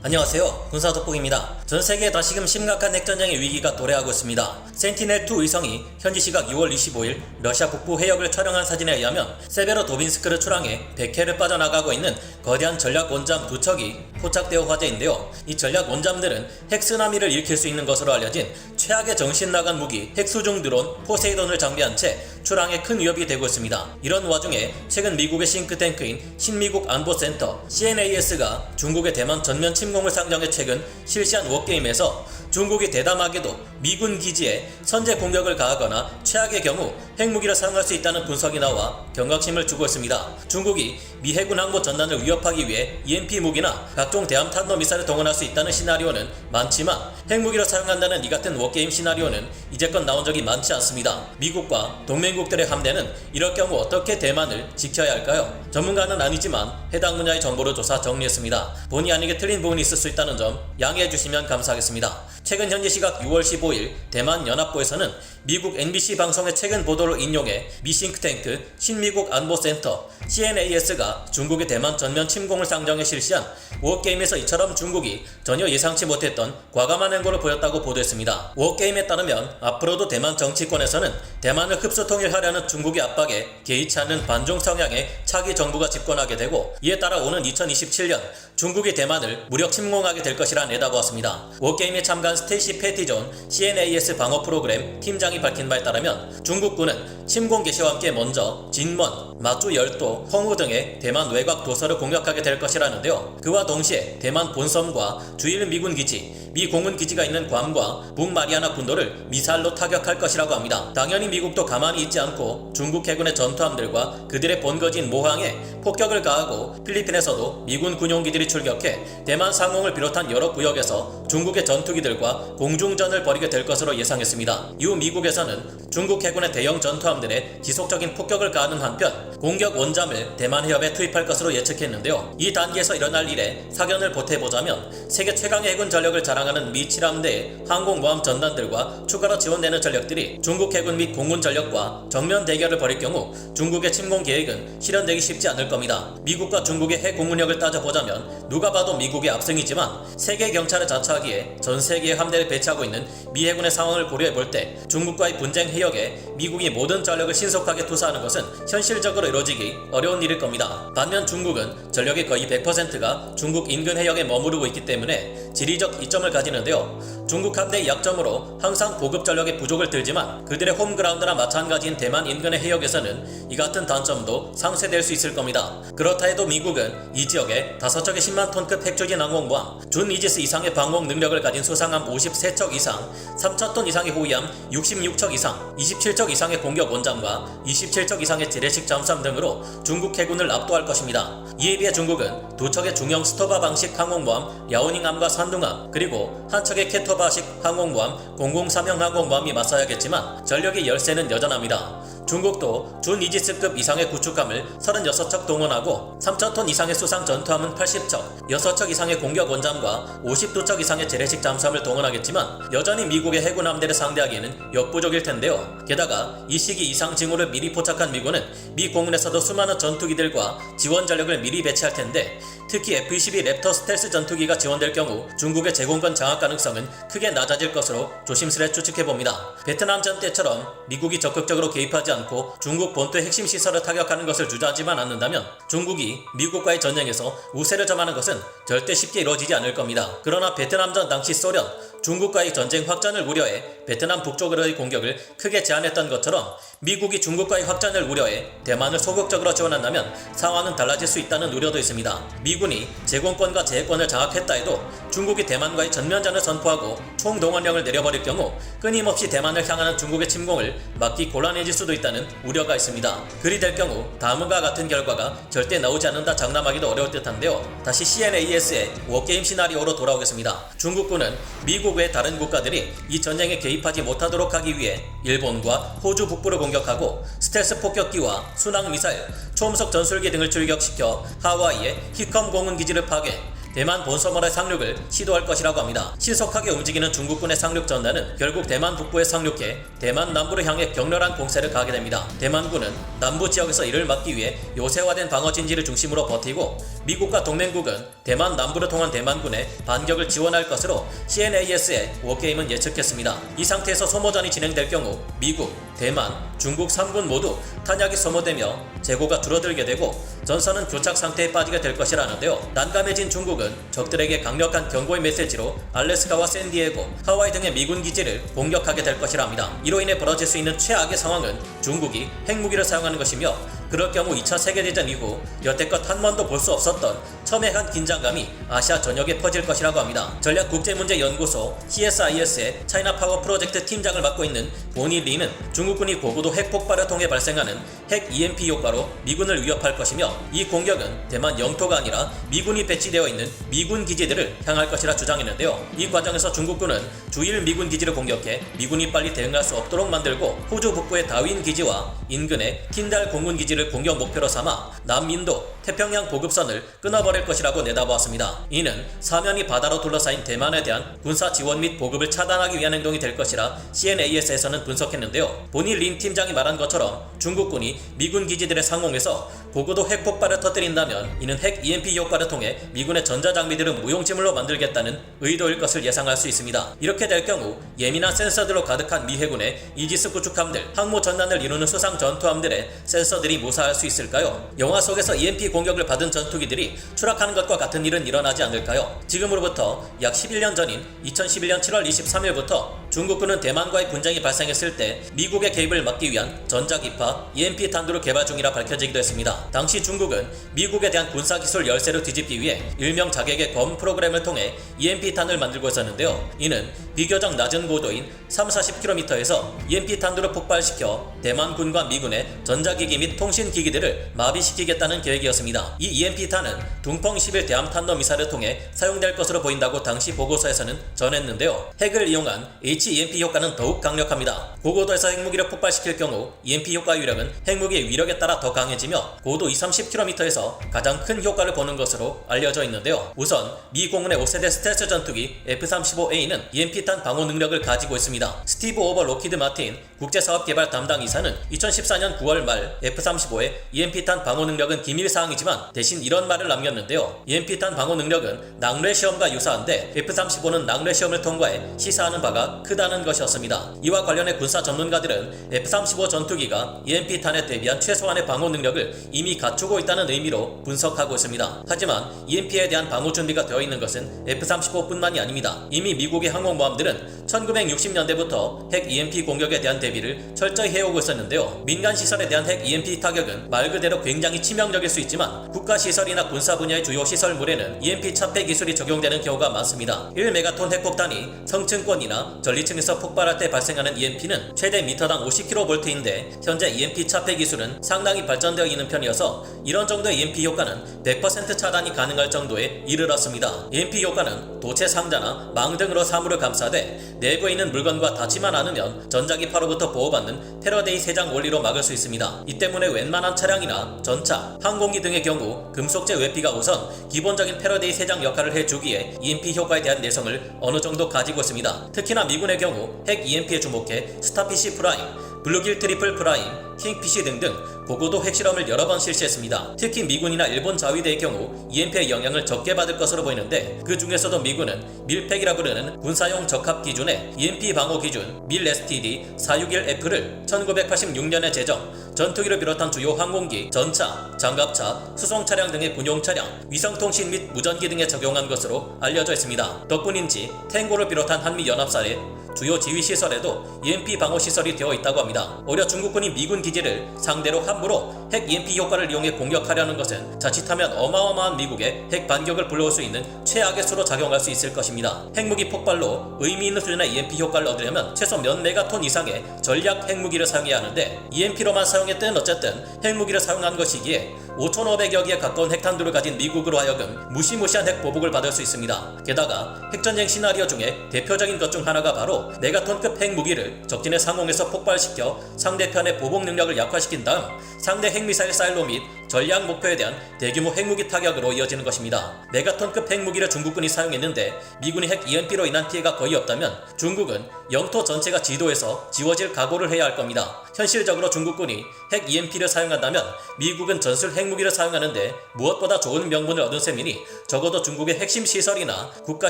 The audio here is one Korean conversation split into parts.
안녕하세요. 군사돋보기입니다. 전세계에 다시금 심각한 핵전쟁의 위기가 도래하고 있습니다. 센티넬2 위성이 현지 시각 6월 25일 러시아 북부 해역을 촬영한 사진에 의하면 세베로도빈스크를 출항해 백해를 빠져나가고 있는 거대한 전략 원잠 두 척이 포착되어 화제인데요. 이 전략 원잠들은 핵쓰나미를 일으킬 수 있는 것으로 알려진 최악의 정신 나간 무기 핵수중 드론 포세이돈을 장비한 채 출항에 큰 위협이 되고 있습니다. 이런 와중에 최근 미국의 싱크탱크인 신미국 안보센터 CNAS가 중국의 대만 전면 침공을 상정해 최근 실시한 워게임에서 중국이 대담하게도 미군 기지에 선제 공격을 가하거나 최악의 경우 핵무기를 사용할 수 있다는 분석이 나와 경각심을 주고 있습니다. 중국이 미 해군 항모 전단을 위협하기 위해 EMP 무기나 각종 대함 탄도미사일을 동원할 수 있다는 시나리오는 많지만 핵무기를 사용한다는 이 같은 워게임 시나리오는 이제껏 나온 적이 많지 않습니다. 미국과 동맹국들의 함대는 이럴 경우 어떻게 대만을 지켜야 할까요? 전문가는 아니지만 해당 분야의 정보를 조사 정리했습니다. 본의 아니게 틀린 부분이 있을 수 있다는 점 양해해 주시면 감사하겠습니다. 최근 현지 시각 6월 15일 대만 연합부에서는 미국 NBC 방송의 최근 보도를 인용해 미 싱크탱크 신미국 안보센터 CNAS가 중국의 대만 전면 침공을 상정해 실시한 워게임에서 이처럼 중국이 전혀 예상치 못했던 과감한 행보를 보였다고 보도했습니다. 워게임에 따르면 앞으로도 대만 정치권에서는 대만을 흡수 통일하려는 중국의 압박에 개의치 않는 반중 성향의 차기 정부가 집권하게 되고, 이에 따라 오는 2027년 중국이 대만을 무력 침공하게 될 것이라 내다보았습니다. 워게임에 참가한 스테이시 패티존 CNAS 방어 프로그램 팀장이 밝힌 바에 따르면 중국군은 침공 개시와 함께 먼저 진먼, 마주 열도, 홍우 등의 대만 외곽 도서를 공격하게 될 것이라는데요. 그와 동시에 대만 본섬과 주일 미군 기지, 미 공군 기지가 있는 괌과 북마리아나 군도를 미사일로 타격할 것이라고 합니다. 당연히 미국도 가만히 있지 않고 중국 해군의 전투함들과 그들의 본거지인 모항에 폭격을 가하고 필리핀에서도 미군 군용기들이 출격해 대만 상공을 비롯한 여러 구역에서 중국의 전투기들과 공중전을 벌이게 될 것으로 예상했습니다. 이후 미국에서는 중국 해군의 대형 전투함들의 지속적인 폭격을 가하는 한편 공격 원잠을 대만 해협에 투입할 것으로 예측했는데요. 이 단계에서 일어날 일에 사견을 보태보자면 세계 최강의 해군 전력을 자랑하는 미 7함대의 항공모함 전단들과 추가로 지원되는 전력들이 중국 해군 및 공군 전력과 정면 대결을 벌일 경우 중국의 침공 계획은 실현되기 쉽지 않을 겁니다. 미국과 중국의 해공군력을 따져보자면 누가 봐도 미국의 압승이지만 세계 경찰을 자처하기에 전 세계의 함대를 배치하고 있는 미 해군의 상황을 고려해볼 때 중국과의 분쟁 해역에 미국이 모든 전력을 신속하게 투사하는 것은 현실적으로 이루어지기 어려운 일일 겁니다. 반면 중국은 전력의 거의 100%가 중국 인근 해역에 머무르고 있기 때문에 지리적 이점을 가지는데요. 중국 함대의 약점으로 항상 보급 전력의 부족을 들지만 그들의 홈그라운드나 마찬가지인 대만 인근의 해역에서는 이 같은 단점도 상쇄될 수 있을 겁니다. 그렇다 해도 미국은 이 지역에 5척의 10만 톤급 핵추진 항공모함, 준 이지스 이상의 방공 능력을 가진 수상함 53척 이상, 3,000톤 이상의 호위함 66척 이상, 27척 이상의 공격 원잠과 27척 이상의 재래식 잠수함 등으로 중국 해군을 압도할 것입니다. 이에 비해 중국은 2척의 중형 스토바 방식 항공모함 야오닝함과 산둥함, 그리고 한 척의 캐토바식 항공모함 003형 항공모함이 맞서야겠지만 전력의 열세는 여전합니다. 중국도 준 이지스급 이상의 구축함을 36척 동원하고 3,000톤 이상의 수상 전투함은 80척, 6척 이상의 공격 원잠과 52척 이상의 재래식 잠수함을 동원하겠지만 여전히 미국의 해군 함대를 상대하기에는 역부족일 텐데요. 게다가 이 시기 이상 징후를 미리 포착한 미군은 미 공군에서도 수많은 전투기들과 지원 전력을 미리 배치할 텐데, 특히 F-22 랩터 스텔스 전투기가 지원될 경우 중국의 제공권 장악 가능성은 크게 낮아질 것으로 조심스레 추측해봅니다. 베트남전 때처럼 미국이 적극적으로 개입하지 않고 중국 본토의 핵심 시설을 타격하는 것을 주저하지만 않는다면 중국이 미국과의 전쟁에서 우세를 점하는 것은 절대 쉽게 이루어지지 않을 겁니다. 그러나 베트남전 당시 소련, 중국과의 전쟁 확전을 우려해 베트남 북쪽으로의 공격을 크게 제한했던 것처럼 미국이 중국과의 확전을 우려해 대만을 소극적으로 지원한다면 상황은 달라질 수 있다는 우려도 있습니다. 미군이 제공권과 제해권을 장악했다 해도 중국이 대만과의 전면전을 선포하고 총동원령을 내려버릴 경우 끊임없이 대만을 향하는 중국의 침공을 막기 곤란해질 수도 있다는 우려가 있습니다. 그리 될 경우 다음과 같은 결과가 절대 나오지 않는다 장담하기도 어려울 듯한데요. 다시 CNAS의 워게임 시나리오로 돌아오겠습니다. 중국군은 미국 외 다른 국가들이 이 전쟁에 개입하지 못하도록 하기 위해 일본과 호주 북부를 공격하고 스텔스 폭격기와 순항 미사일, 초음속 전술기 등을 출격시켜 하와이의 히컴 공군 기지를 파괴, 대만 본섬으로의 상륙을 시도할 것이라고 합니다. 신속하게 움직이는 중국군의 상륙 전단은 결국 대만 북부에 상륙해 대만 남부를 향해 격렬한 공세를 가하게 됩니다. 대만군은 남부 지역에서 이를 막기 위해 요새화된 방어 진지를 중심으로 버티고 미국과 동맹국은 대만 남부를 통한 대만군의 반격을 지원할 것으로 CNAS의 워게임은 예측했습니다. 이 상태에서 소모전이 진행될 경우 미국, 대만, 중국 3군 모두 탄약이 소모되며 재고가 줄어들게 되고 전선은 교착 상태에 빠지게 될 것이라는데요. 난감해진 중국은 적들에게 강력한 경고의 메시지로 알래스카와 샌디에고, 하와이 등의 미군 기지를 공격하게 될 것이랍니다. 이로 인해 벌어질 수 있는 최악의 상황은 중국이 핵무기를 사용하는 것이며 그럴 경우 2차 세계대전 이후 여태껏 한 번도 볼 수 없었던 첨예한 긴장감이 아시아 전역에 퍼질 것이라고 합니다. 전략국제문제연구소 CSIS의 차이나 파워 프로젝트 팀장을 맡고 있는 보니 리는 중국군이 고고도 핵폭발을 통해 발생하는 핵 EMP 효과로 미군을 위협할 것이며 이 공격은 대만 영토가 아니라 미군이 배치되어 있는 미군 기지들을 향할 것이라 주장했는데요. 이 과정에서 중국군은 주일 미군 기지를 공격해 미군이 빨리 대응할 수 없도록 만들고 호주 북부의 다윈 기지와 인근의 킨달 공군 기지를 공격 목표로 삼아 남인도 태평양 보급선을 끊어버릴 것이라고 내다보았습니다. 이는 사면이 바다로 둘러싸인 대만에 대한 군사 지원 및 보급을 차단하기 위한 행동이 될 것이라 CNAS에서는 분석했는데요. 보니 린 팀장이 말한 것처럼 중국군이 미군 기지들의 상공에서 고고도 핵폭발을 터뜨린다면 이는 핵 EMP 효과를 통해 미군의 전자장비들을 무용지물로 만들겠다는 의도일 것을 예상할 수 있습니다. 이렇게 될 경우 예민한 센서들로 가득한 미 해군의 이지스 구축함들, 항모 전단을 이루는 수상 전투함들의 센서들이 무사할 수 있을까요? 영화 속에서 EMP 공격을 받은 전투기들이 추락하는 것과 같은 일은 일어나지 않을까요? 지금으로부터 약 11년 전인 2011년 7월 23일부터 중국군은 대만과의 분쟁이 발생했을 때 미국의 개입을 막기 위한 전자기파 EMP 탄두를 개발 중이라 밝혀지기도 했습니다. 당시 중국은 미국에 대한 군사기술 열세를 뒤집기 위해 일명 자객의 검 프로그램을 통해 EMP탄을 만들고 있었는데요. 이는 비교적 낮은 고도인 30-40km에서 EMP탄두를 폭발시켜 대만군과 미군의 전자기기 및 통신기기들을 마비시키겠다는 계획이었습니다. 이 EMP탄은 둥펑 11 대함탄도 미사를 통해 사용될 것으로 보인다고 당시 보고서에서는 전했는데요. 핵을 이용한 HEMP 효과는 더욱 강력합니다. 고고도에서 핵무기를 폭발시킬 경우 EMP 효과 위력은 핵무기의 위력에 따라 더 강해지며 고도 20-30km에서 가장 큰 효과를 보는 것으로 알려져 있는데요. 우선 미 공군의 5세대 스텔스 전투기 F-35A는 EMP탄 방어 능력을 가지고 있습니다. 스티브 오버 로키드 마틴 국제사업개발 담당 이사는 2014년 9월 말 F-35의 EMP탄 방어 능력은 기밀사항이지만 대신 이런 말을 남겼는데요. EMP탄 방어 능력은 낭뢰 시험과 유사한데 F-35는 낭뢰 시험을 통과해 시사하는 바가 크다는 것이었습니다. 이와 관련해 군사 전문가들은 F-35 전투기가 EMP탄에 대비한 최소한의 방어 능력을 이미 갖추고 있다는 의미로 분석하고 있습니다. 하지만 EMP에 대한 방어 준비가 되어 있는 것은 F-35뿐만이 아닙니다. 이미 미국의 항공모함들은 1960년대부터 핵 EMP 공격에 대한 대비를 철저히 해오고 있었는데요. 민간 시설에 대한 핵 EMP 타격은 말 그대로 굉장히 치명적일 수 있지만 국가 시설이나 군사 분야의 주요 시설물에는 EMP 차폐 기술이 적용되는 경우가 많습니다. 1메가톤 핵폭탄이 성층권이나 전리층에서 폭발할 때 발생하는 EMP는 최대 미터당 50kV인데 현재 EMP 차폐 기술은 상당히 발전되어 있는 편이어서 이런 정도의 EMP 효과는 100% 차단이 가능할 정도에 이르렀습니다. EMP 효과는 도체 상자나 망 등으로 사물을 감싸되 내부에 있는 물건과 닿지만 않으면 전자기파로부터 보호받는 패러데이 세장 원리로 막을 수 있습니다. 이 때문에 웬만한 차량이나 전차, 항공기 등의 경우 금속재 외피가 우선 기본적인 패러데이 세장 역할을 해주기에 EMP 효과에 대한 내성을 어느 정도 가지고 있습니다. 특히나 미군의 경우 핵 EMP에 주목해 스타피시 프라임, 블루길 트리플 프라임, 킹피시 등등 고고도 핵실험을 여러 번 실시했습니다. 특히 미군이나 일본 자위대의 경우 EMP의 영향을 적게 받을 것으로 보이는데 그 중에서도 미군은 밀팩이라 부르는 군사용 적합 기준의 EMP 방어 기준 밀 STD 461F를 1986년에 제정, 전투기를 비롯한 주요 항공기, 전차, 장갑차, 수송차량 등의 군용차량, 위성통신 및 무전기 등에 적용한 것으로 알려져 있습니다. 덕분인지 탱고를 비롯한 한미연합사의 주요 지휘시설에도 EMP 방어시설이 되어 있다고 합니다. 오히려 중국군이 미군 기지를 상대로 함부로 핵 EMP 효과를 이용해 공격하려는 것은 자칫하면 어마어마한 미국의 핵 반격을 불러올 수 있는 최악의 수로 작용할 수 있을 것입니다. 핵무기 폭발로 의미 있는 수준의 EMP 효과를 얻으려면 최소 몇 메가톤 이상의 전략 핵무기를 사용해야 하는데 EMP로만 사용했든 어쨌든 핵무기를 사용한 것이기에 5,500여 개에 가까운 핵탄두를 가진 미국으로 하여금 무시무시한 핵 보복을 받을 수 있습니다. 게다가 핵전쟁 시나리오 중에 대표적인 것 중 하나가 바로 메가톤급 핵무기를 적진의 상공에서 폭발시켜 상대편의 보복 능력을 약화시킨 다음 상대 핵미사일 사일로 및 전략 목표에 대한 대규모 핵무기 타격으로 이어지는 것입니다. 메가톤급 핵무기를 중국군이 사용했는데 미군이 핵 EMP로 인한 피해가 거의 없다면 중국은 영토 전체가 지도에서 지워질 각오를 해야 할 겁니다. 현실적으로 중국군이 핵 EMP를 사용한다면 미국은 전술 핵무기를 사용하는데 무엇보다 좋은 명분을 얻은 셈이니 적어도 중국의 핵심 시설이나 국가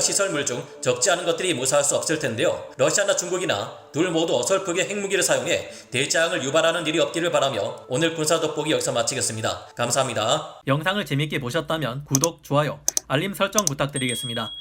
시설물 중 적지 않은 것들이 무사할 수 없을 텐데요. 러시아나 중국이나 둘 모두 어설프게 핵무기를 사용해 대재앙을 유발하는 일이 없기를 바라며 오늘 군사 돋보기 여기서 마치겠습니다. 감사합니다. 영상을 재밌게 보셨다면 구독, 좋아요, 알림 설정 부탁드리겠습니다.